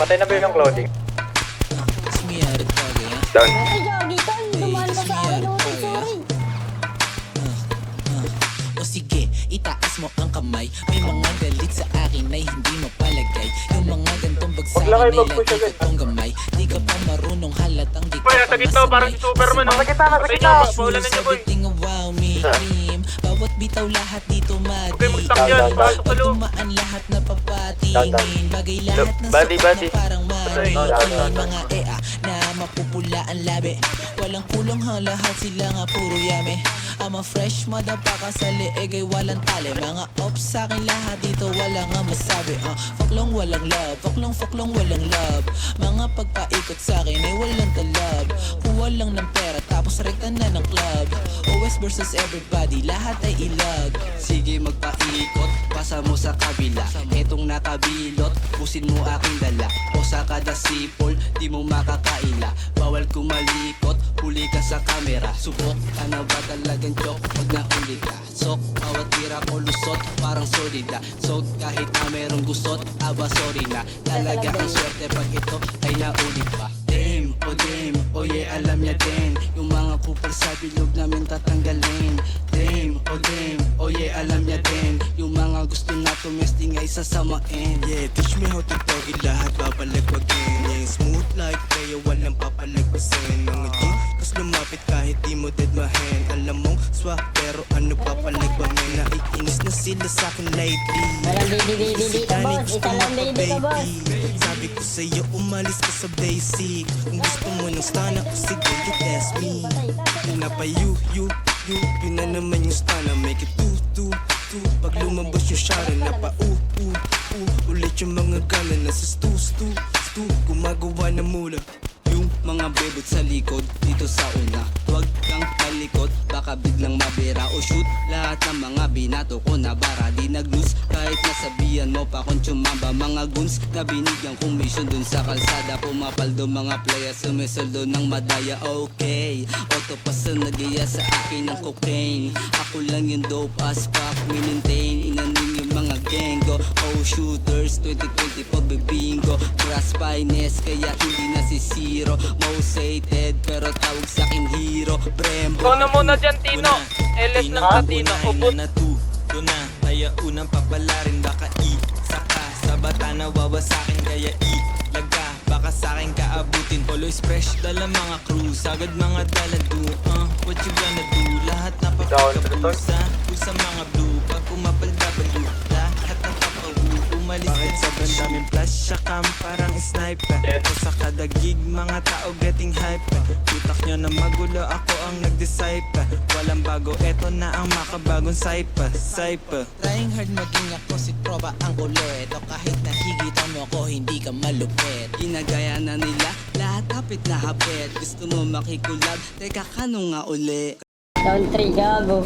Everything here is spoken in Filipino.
Patay na ba yung clothing? Down. Ay, Jogi, tol. Dumaan ka sa akin. Sorry. O sige, itaas mo ang kamay. May mga galit sa akin ay hindi mapalagay. Yung mga gantong bagsakin ay lagi itong gamay. Di ka pa marunong halatang di ka pa masanay. Parang si Superman. Nasa kita. Paulan na niya, boy. Everything wow me dream. Bawat bitaw lahat dito Okay, mag-stop yan. Pasok sa Pag loob. tumaan lahat na papatingin. Bagay lahat na Bati. sukat na parang manikin. Mga ea na mapupula ang labi. Walang kulong ha, lahat sila nga puro yame. I'm a fresh motherfucker sa leeg ay walang tali. Mga ops sa'kin lahat dito wala nga masabi. Foklong walang love, foklong walang love. Mga pagpaikot sa'kin ay walang talab. Kuha lang ng pera tapos rekta na ng club. OS versus everybody, lahat ay ilag. Sige magpaikot, pasa mo sa kabila. Etong nakabilot, busin mo aking dala. O sa kada sipol, di mo makakaila. Bawal kumalikot, huli ka sa kamera. Subok ka na ba talagang joke pag nauli ka? Sok, bawat tira ko lusot, parang solida. So kahit na merong gusot, aba sorry na. Talaga ang swerte pag ito ay naulit pa. Dame, oh yeah, alam niya din. Yung mga kupal sa bilog namin tatanggalin. Dame, oh yeah, alam niya din. Yung mga gusto na tumesting ay sasamain. Yeah, teach me how to doggy, lahat papalagpagin. Yeah, smooth like player, walang papalagpasin. Mga G, kas lumapit kahit di mo deadmahin. Alam mong swak, pero ano papalagpamin. Naiinis na sila sa'kin lately. Walang baby ka, boss. Isa lang baby ka, boss. Sabi ko sa'yo, umalis ka sa basic. Kung gusto mo ng stana, sige, you test me. Yun na pa you na naman yung stana. Make it two. Pag lumabas yung shara na pa ulit yung mga gana na sa stu. Gumagawa na mula. Yung mga bebot sa likod, dito sa una. Huwag kang talikod, baka biglang mabera o shoot. Lahat ng mga binato ko na bara di nag-lose. Kahit nasabihan mo pa kung tsumamba mga guns na binigyan kong mission dun sa kalsada. Pumapaldo mga playa, sumisoldo ng madaya. Okay, autopass na nag-iya sa akin ng cocaine. Ako lang yung dope as fuck, minintain. Inanin yung mga genggo. Oh shooters, 2020 pagbibingo. Grass finest, kaya hindi nasisiro. Most hated, pero tawag sa'kin hero. Brembo. Ikaw na muna dyan, Tino. LS ng Latino. Ubot. Natuto na, kaya unang papalarin. Baka saka sa bata na wawasakin. Kaya laga, baka sa'kin kaabutin. Always fresh, dala mga crew. Sagad mga dalado, what you gonna do? Lahat na papagapusa. Pusa mga blue, pag kumapaldabalu. Lahat ng papawu, umalis. Bakit sobrang daming flash sa cam, parang sniper. O sa kada gig, mga tao getting hype. Tutak nyo na magulo, ako ang nag-decipher. Walang bago, eto na ang makabagong cypher. Trying hard maging ako si Proba ang ulit. O kahit nahigitan mo ko, hindi ka malupit. Ginagaya na nila, lahat hapit na hapit. Gusto mo makikulab, teka kano nga uli? Down 3, gago.